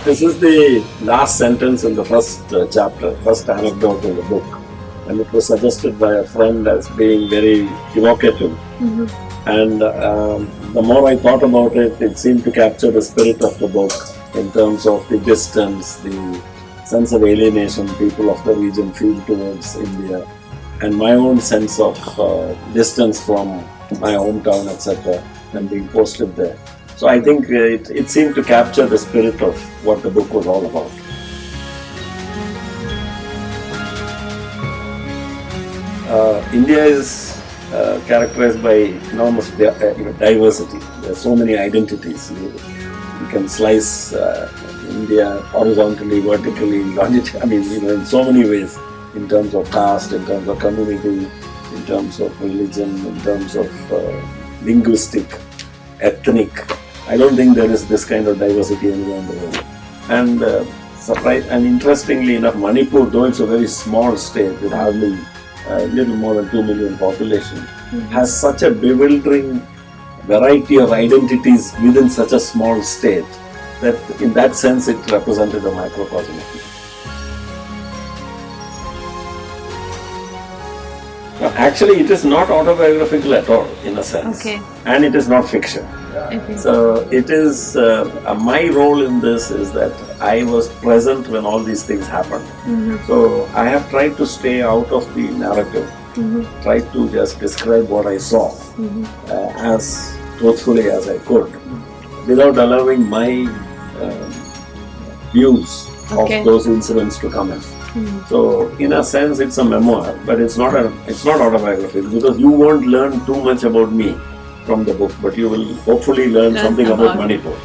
This is the last sentence in the first chapter, first anecdote in the book. And it was suggested by a friend as being very evocative. Mhm. And the more I thought about it, it seemed to capture the spirit of the book in terms of the distance, the sense of alienation people of the region feel towards India, and my own sense of distance from my hometown, etc., and being posted there. So I think it seemed to capture the spirit of what the book was all about. India is characterized by enormous diversity. There are so many identities. You can slice India horizontally, vertically, longitudinally, in so many ways, in terms of caste, in terms of community, in terms of religion, in terms of linguistic, ethnic. I don't think there is this kind of diversity anywhere in the world. And interestingly enough, Manipur, though it's a very small state with hardly little more than 2 million population, has such a bewildering variety of identities within such a small state that in that sense it represented a microcosm of it. Actually, it is not autobiographical at all, in a sense. Okay. And it is not fiction. Okay. So it is, my role in this is that I was present when all these things happened. So I have tried to stay out of the narrative, tried to just describe what I saw as truthfully as I could, without allowing my views Okay. of those incidents to come in. So in a sense it's a memoir, but it's not autobiographical, because you won't learn too much about me from the book, but you will hopefully learn something about Manipur.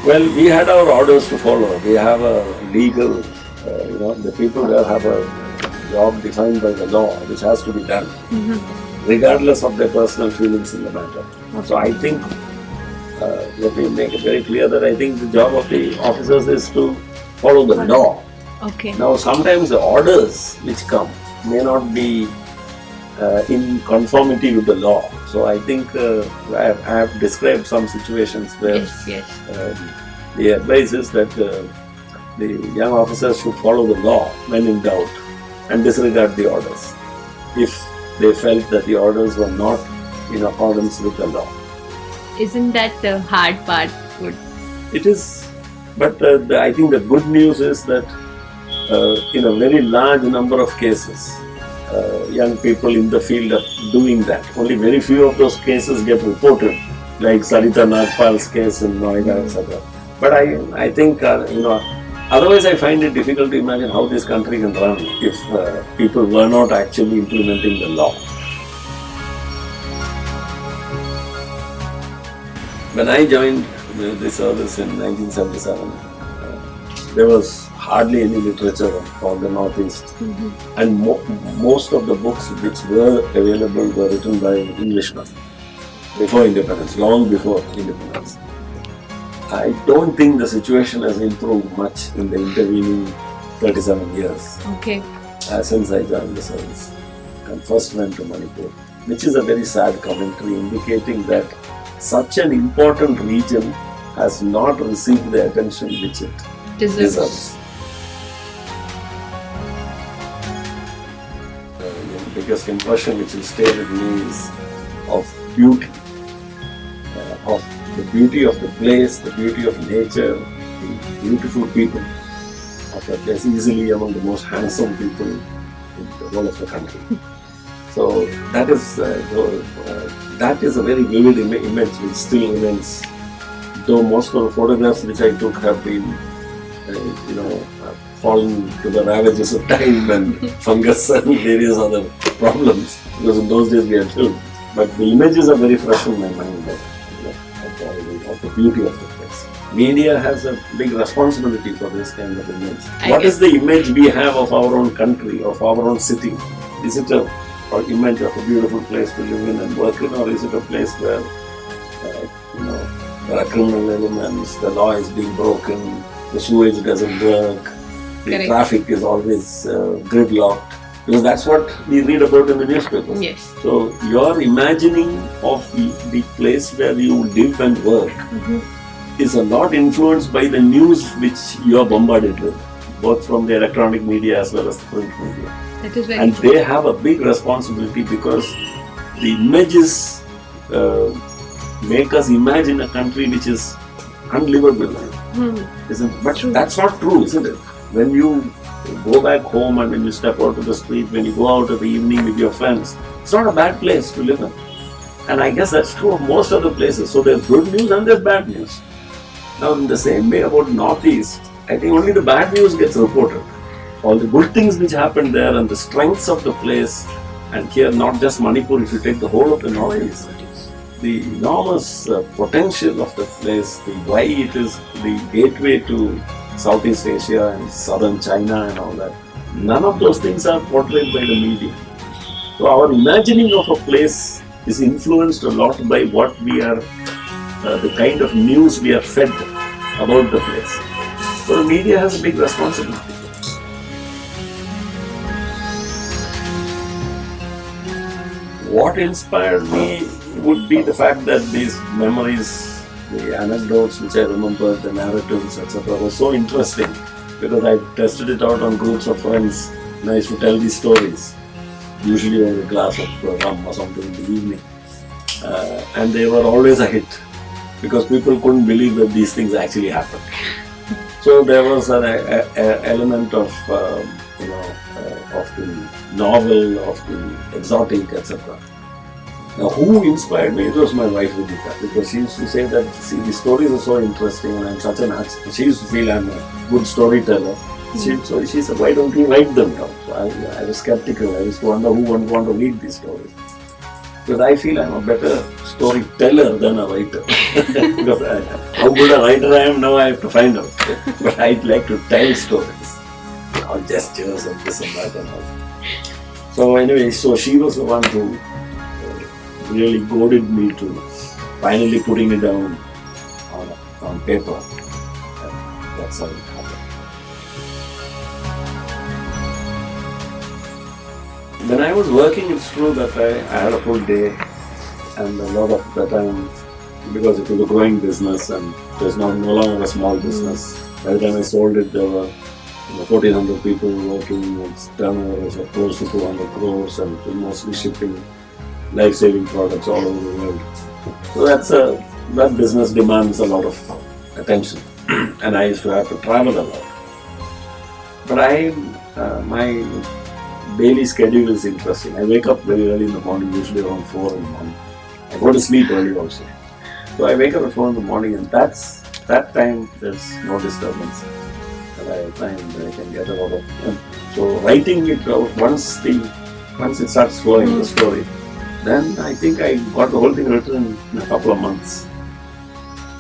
Well, we had our orders to follow. We have a legal, the people there have a job defined by the law, which has to be done, regardless of their personal feelings in the matter. So I think, let me make it very clear that I think the job of the officers is to follow the law. Okay. Now, sometimes the orders which come may not be in conformity with the law. So I think I have described some situations where the advice is that the young officers should follow the law when in doubt and disregard the orders if they felt that the orders were not in accordance with the law. Isn't that the hard part? It is, but I think the good news is that in a very large number of cases, young people in the field are doing that. Only very few of those cases get reported, like Sarita Nagpal's case in Noida, etc. But I think, otherwise I find it difficult to imagine how this country can run if people were not actually implementing the law. When I joined the service in 1977, there was hardly any literature on the Northeast, and most of the books which were available were written by Englishmen before independence, long before independence. I don't think the situation has improved much in the intervening 37 years since I joined the service and first went to Manipur, which is a very sad commentary indicating that such an important region has not received the attention which it deserves. The biggest impression which will stay with me is of beauty, of the beauty of the place, the beauty of nature, the beautiful people of that place, easily among the most handsome people in the whole of the country. So that is a very vivid image which still remains, though most of the photographs which I took have been, fallen to the ravages of time and fungus and various other problems, because in those days we had film. But the images are very fresh in my mind of the beauty of the place. Media has a big responsibility for this kind of image. What is the image we have of our own country, of our own city? Is it an image of a beautiful place to live in and work in, or is it a place where there are criminal elements, the law is being broken, the sewage doesn't work, the traffic is always gridlocked? Because that's what we read about in the newspapers. Yes. So your imagining of the place where you live and work is a lot influenced by the news which you are bombarded with, both from the electronic media as well as the print media. That is very And true. they have a big responsibility because the images make us imagine a country which is unlivable, isn't it? But True. that's not true, isn't it? When you go back home and when you step out to the street, when you go out in the evening with your friends, it's not a bad place to live in. And I guess that's true of most other places. So there's good news and there's bad news. Now in the same way about Northeast, I think only the bad news gets reported. All the good things which happened there and the strengths of the place, and here not just Manipur, if you take the whole of the Northeast, the enormous potential of the place, why it is the gateway to Southeast Asia and southern China and all that. None of those things are portrayed by the media. So our imagining of a place is influenced a lot by what we are, the kind of news we are fed about the place. So the media has a big responsibility. What inspired me would be the fact that these memories, the anecdotes which I remember, the narratives, etc., were so interesting because I tested it out on groups of friends and I used to tell these stories, usually over a glass of rum or something in the evening. And they were always a hit because people couldn't believe that these things actually happened. So there was an element of, of the novel, of the exotic, etc. Now, who inspired me? It was my wife, Vidita, because she used to say that, see, the stories are so interesting and I'm such an artist. She used to feel I'm a good storyteller. So she said, why don't you write them down? So I was skeptical. I used to wonder who would want to read these stories. Because I feel I'm a better storyteller than a writer. Because how good a writer I am now, I have to find out. But I'd like to tell stories. All gestures and this and that and all. So anyway, so she was the one who really goaded me to finally putting it down on paper. And that's how it happened. When I was working, it's true that I had a full day and a lot of the time, because it was a growing business and it was no longer a small business. By the time I sold it, there were 1,400 people working, its turnover was close to 200 crores and mostly shipping life-saving products all over the world. So that business demands a lot of attention and I used to have to travel a lot. But my daily schedule is interesting. I wake up very early in the morning, usually around 4 in the morning. I go to sleep early also. So I wake up at 4 in the morning and that time there's no disturbance. And I find I can get a lot of... So writing it out, once it starts flowing, the story, then I think I got the whole thing written in a couple of months.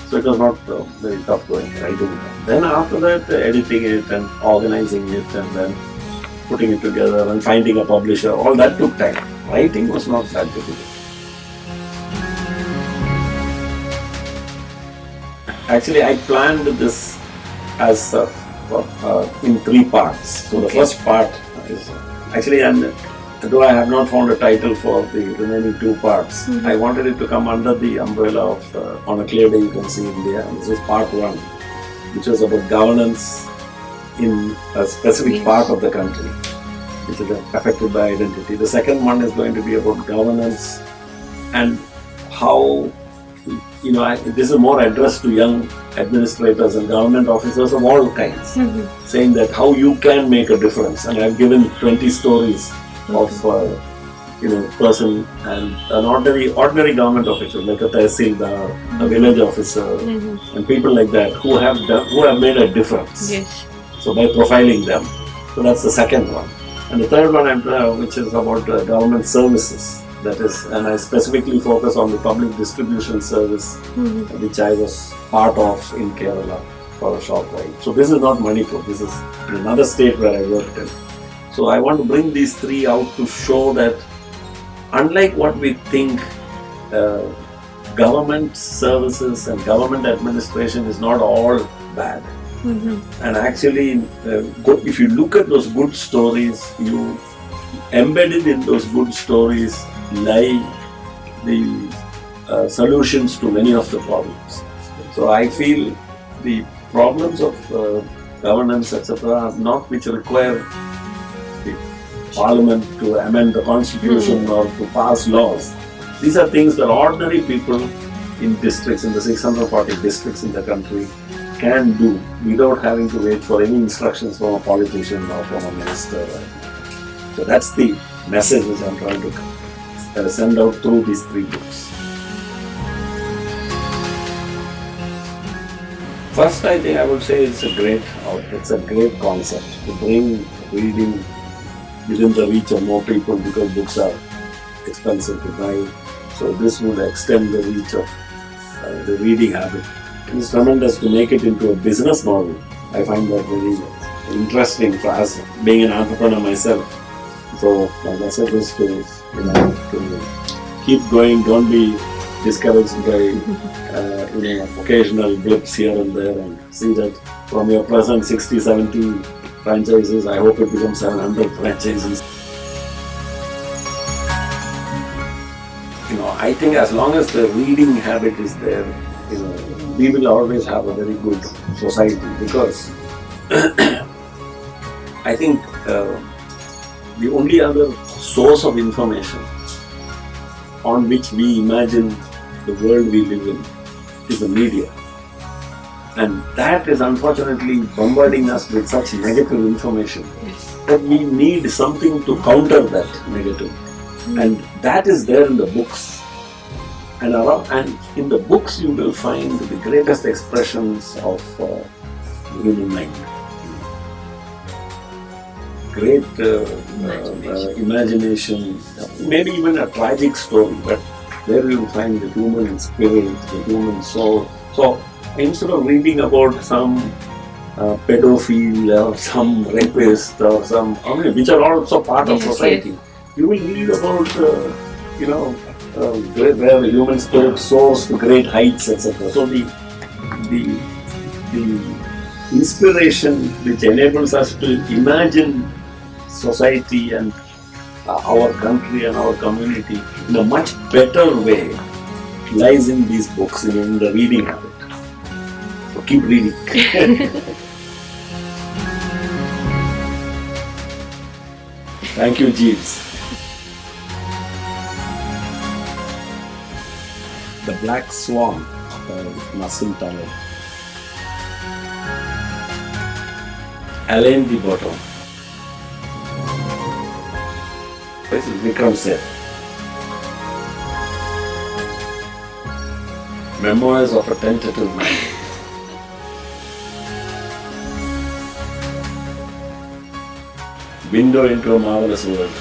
So it was not very tough going, writing it. Then after that, editing it and organizing it and then putting it together and finding a publisher, all that took time. Writing was not that difficult. Actually, I planned this as in 3 parts. So the first part is actually, and though I have not found a title for the remaining 2 parts, I wanted it to come under the umbrella of On a Clear Day You Can See India. And this is part 1, which was about governance in a specific part of the country, which is affected by identity. The second one is going to be about governance and how, this is more addressed to young administrators and government officers of all kinds, saying that how you can make a difference. And I've given 20 stories of person and an ordinary government official like a tehsildar, a village officer, and people like that who have made a difference. Yes. So by profiling them, so that's the second one. And the third one, which is about government services. That is, and I specifically focus on the public distribution service, which I was part of in Kerala for a short while. So this is not Manipur. This is another state where I worked in. So I want to bring these 3 out to show that unlike what we think, government services and government administration is not all bad. And actually, if you look at those good stories, embedded in those good stories lie the solutions to many of the problems. So I feel the problems of governance, etc., are not which require the parliament to amend the constitution or to pass laws. These are things that ordinary people in districts, in the 640 districts in the country, can do without having to wait for any instructions from a politician or from a minister. So that's the message which I'm trying to send out through these 3 books. First, I think I would say it's a great concept to bring reading within the reach of more people, because books are expensive to buy. So this would extend the reach of the reading habit. It's tremendous to make it into a business model. I find that very interesting for us, being an entrepreneur myself. So my message is to keep going, don't be discouraged by occasional blips here and there, and see that from your present 60-70 franchises, I hope it becomes 700 franchises. I think as long as the reading habit is there, we will always have a very good society, because I think the only other source of information on which we imagine the world we live in is the media. And that is unfortunately bombarding us with such negative information that we need something to counter that negative. And that is there in the books. And in the books you will find the greatest expressions of human mind. Great imagination, maybe even a tragic story, but there you will find the human spirit, the human soul. So instead of reading about some pedophile or some rapist or which are also part of society, you will read about where the human spirit soars to great heights, etc. So the inspiration which enables us to imagine society and our country and our community in a much better way lies in these books, in the reading habit. So keep reading. Thank you, Jeeves. The Black Swan, Nassim Taleb. Alain de Botton. This is Vikram Seth. Memoirs of a Tentative Mind. Window into a Marvelous World.